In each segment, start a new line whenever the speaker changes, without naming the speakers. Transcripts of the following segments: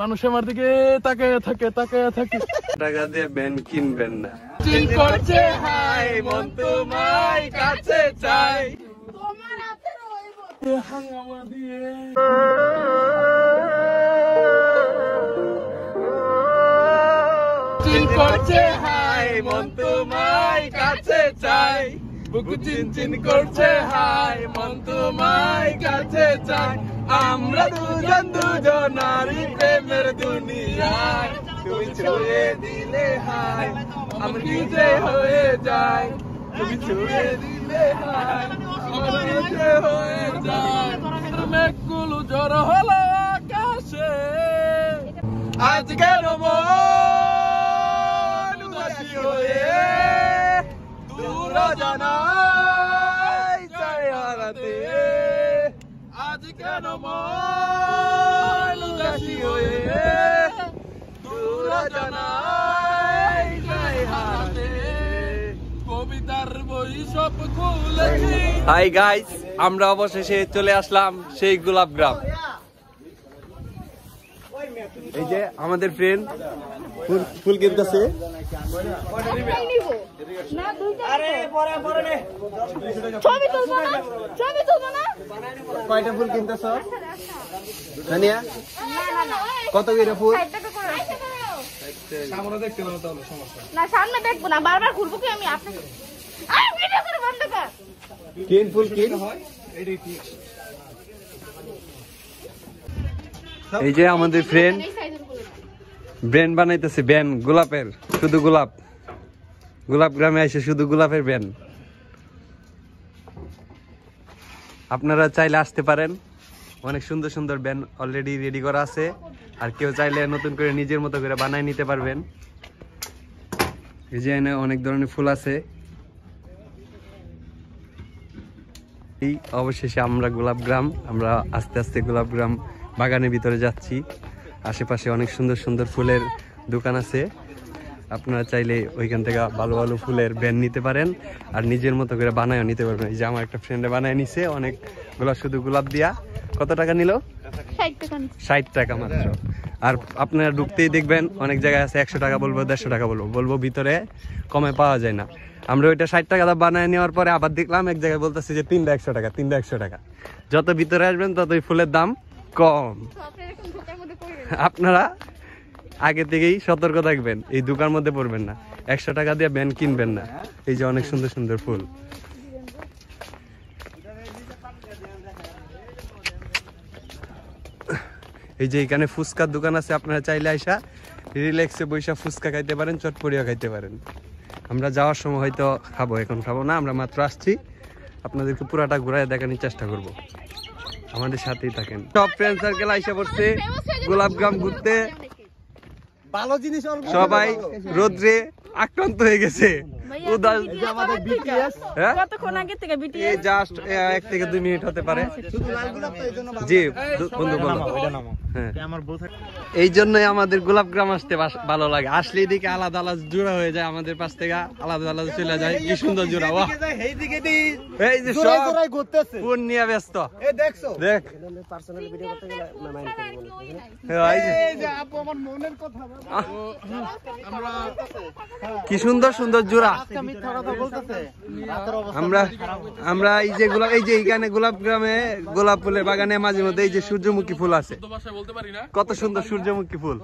মানুষ আমার দিকে তাকায় থাকে
টাকা দিয়ে ব্যান কিনবেন না।
চিন করছে হাই মন তোমায় কাছে চাই হাঙ্গামা দিয়ে চিন করছে হাই মন তোমায় কাছে চাই বুকু চিন চিন করছে হাই মন তোমায় কাছে চাই আমরা দুজন নারী প্রেমের দুনিয়ায় তুমি ছুঁয়ে দিলে হাই আমি নিজে হয়ে যাই তুমি ছুঁয়ে দিলে হাই আমি নিজে হয়ে যাই মেঘগুলো জ্বর হলো আকাশে আজ কেন মন উদাসী হয়ে দূর জানাই চাই হারাতে আজ কেন মন উদাসী হয়ে দূর জানাই চাই হারাতে কবিতার বই সব খুলেছি।
হাই গাইস, আমরা অবশেষে চলে আসলাম সেই গোলাপ গ্রাম। এই যে আমাদের ফ্রেন্ড ফুল কিনতেছে। কয়টা ফুল কিনতেছ সানিয়া? কত করে ফুল?
সামনে দেখতে না তাহলে সমস্যা
না, সামনে দেখবো না, বারবার ঘুরবো কি আমি আপনাকে? ভিডিও করে বন্ধ কর।
কিন ফুল কিন। এই যে আমাদের ফ্রেন্ড ব্যান্ড বানাইতেছে, ব্যান্ড গোলাপের, শুধু গোলাপ। গোলাপ গ্রামে এসে শুধু গোলাপের ব্যান্ড। আপনারা চাইলে আসতে পারেন, অনেক সুন্দর সুন্দর ব্যান্ড অলরেডি রেডি করা আছে। আর কেউ চাইলে নতুন করে নিজের মতো করে বানাই নিতে পারবেন। এই যে এখানে অনেক ধরনের ফুল আছে। এই অবশেষে আমরা গোলাপ গ্রাম, আমরা আস্তে আস্তে গোলাপ গ্রাম বাগানের ভিতরে যাচ্ছি। আশেপাশে অনেক সুন্দর সুন্দর ফুলের দোকান আছে, আপনারা চাইলে ওইখান থেকে ভালো ভালো ফুলের ব্যান্ড নিতে পারেন আর নিজের মতো করে বানায়ও নিতে পারবেন। এই যে আমার একটা ফ্রেন্ডে বানায় নিছে অনেক গোলাপ, শুধু গোলাপ দিয়া। কত টাকা নিল? 60 টাকা মাত্র। আর আপনারা ঢুকতেই দেখবেন অনেক জায়গায় আছে 100 টাকা বলবো, 150 টাকা বলবো, ভিতরে কমে পাওয়া যায় না। আমরা ওইটা 60 টাকা বানায় নেওয়ার পরে আবার দেখলাম এক জায়গায় বলতেছে যে 3টা 100 টাকা, 3টা 100 টাকা। যত ভিতরে আসবেন ততই ফুলের দাম কম। আপনারা আগে থেকেই সতর্ক থাকবেন, এই দোকান মধ্যে পড়বেন না, 100 টাকা দিয়ে ব্যান্ড কিনবেন না। এই যে অনেক সুন্দর সুন্দর ফুল। এই যে এখানে ফুচকার দোকান আছে, আপনারা চাইলে আইসা রিল্যাক্সে বৈশা ফুচকা খাইতে পারেন, চটপটিও খাইতে পারেন। আমরা যাওয়ার সময় হয়তো খাবো, এখন খাবো না, আমরা মাত্র আসছি। আপনাদেরকে পুরাটা ঘুরায় দেখানোর চেষ্টা করব, আমাদের সাথেই থাকেন। সব ফ্রেন্ড সার্কেল আইসা পড়ছে গোলাপ গ্রাম ঘুরতে।
ভালো জিনিস
সবাই রোদ্রে আক্রান্ত হয়ে গেছে।
কতক্ষণ আগে থেকে
এই জাস্ট 1 থেকে 2 মিনিট হতে পারে। জি বন্ধু বলো। এই জন্যই আমাদের গোলাপ গ্রাম আসতে ভালো লাগে। আসলে এদিকে আলাদা আলাদা জোড়া হয়ে যায়, আমাদের পাশ থেকে আলাদা আলাদা চলে যায়। কি সুন্দর জোড়া! এই যে সব ফোন নিয়ে ব্যস্ত, দেখ কি সুন্দর সুন্দর জোড়া। আমরা এই যে গোলাপ, এই যে এইখানে গোলাপ গ্রামে গোলাপ ফুলের বাগানে মাঝে মধ্যে এই যে সূর্যমুখী ফুল আছে, কত সুন্দর সূর্যমুখী ফুল।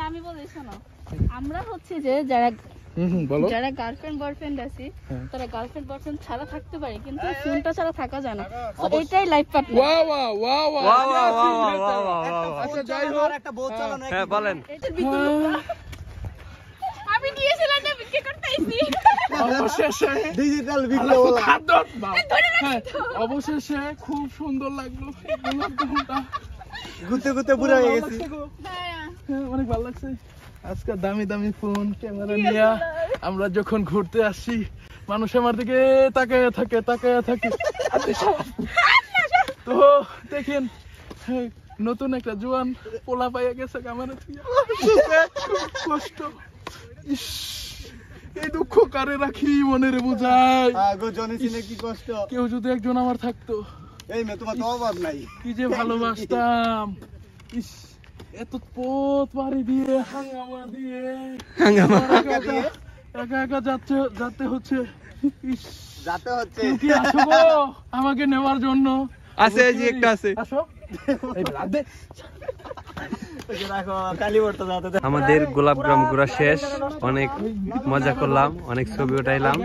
আমি বলি শোনো, আমরা হচ্ছে যে যারা গার্লফ্রেন্ড বয়ফ্রেন্ড আছি, তারা গার্লফ্রেন্ড বয়ফ্রেন্ড ছাড়া থাকতে পারে, কিন্তু ফোনটা ছাড়া থাকা যায় না। এটাই লাইফ পার্টনার।
আচ্ছা যাই হোক,
একটা বোট চালানো।
হ্যাঁ বলেন।
আমি নিয়েছিলাম না, বিক্রি করতেইছি।
অবশেষে
ডিজিটাল ভিডিও
অবশেষে খুব সুন্দর লাগলো গোলাপ গ্রামটা।
ঘুরতে ঘুরতে বুড়া হয়ে গেছি।
অনেক ভালো লাগছে। আজকে দামি দামি ফোন ক্যামেরা নিয়ে আমরা যখন ঘুরতে আসি, মানুষ আমার দিকে তাকায় থাকে তো দেখেন নতুন একটা জোয়ান পোলা পাইয়া গেছে ক্যামেরা থেকে। কষ্ট, এই দুঃখ কারে রাখি মনে রে বুঝাই।
কি কষ্ট,
কেউ যদি একজন আমার থাকতো,
এই মে তোমার তো অভাব নাই।
কি যে ভালোবাসতাম, ইস এত পথ পাড়ি দিয়ে হাঙ্গামা দিয়ে
হাঙ্গামা।
একা একা যাতে হচ্ছে। ইস
যাতে হচ্ছে
কেউ কি আসো গো আমাকে নেওয়ার জন্য?
আছে এই যে একটা আছে।
আসো এই লাগ দে।
রাখো কালি পড়তে যাতে
আমাদের গোলাপগ্রাম ঘোরা শেষ, অনেক মজা করলাম, অনেক ছবি উঠাইলাম।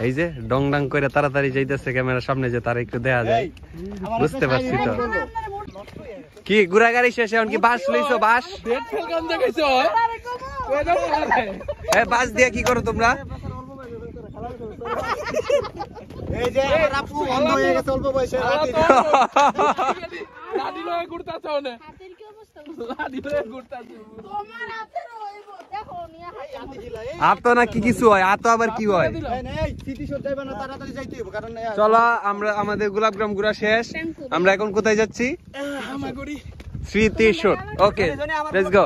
এই যে ডং ডাং করে তাড়াতাড়ি যাইতেছে ক্যামেরার সামনে, যে তার একটু দেখা যায়, বুঝতে পারছি তো। কি ঘোরা গাড়ি শেষ, এখন কি বাস লইছো? বাস
ডেট ফেল কাম দেখাইছো ওই দাও
এ বাস দিয়ে কি করো তোমরা?
এই যে আমার আপু অন্ধ হয়ে গেছে অল্প বয়সে
লাডি লয়ে ঘুরতাছো না
হাতের কি অবস্থা?
লাডি লয়ে ঘুরতাছো
তোমার হাতের হইব দেখো নিয়া হাতে।
আর তো না কি কিছু হয়, আর তো আবার কি হয়?
এই স্মৃতিসৌধ যাইবা না, তাড়াতাড়ি যাইতে হবে কারণ
চলো আমরা আমাদের গোলাপগ্রাম ঘোরা শেষ, আমরা এখন কোথায় যাচ্ছি?
হামাগুড়ি
স্মৃতিসৌধ। Okay let's go.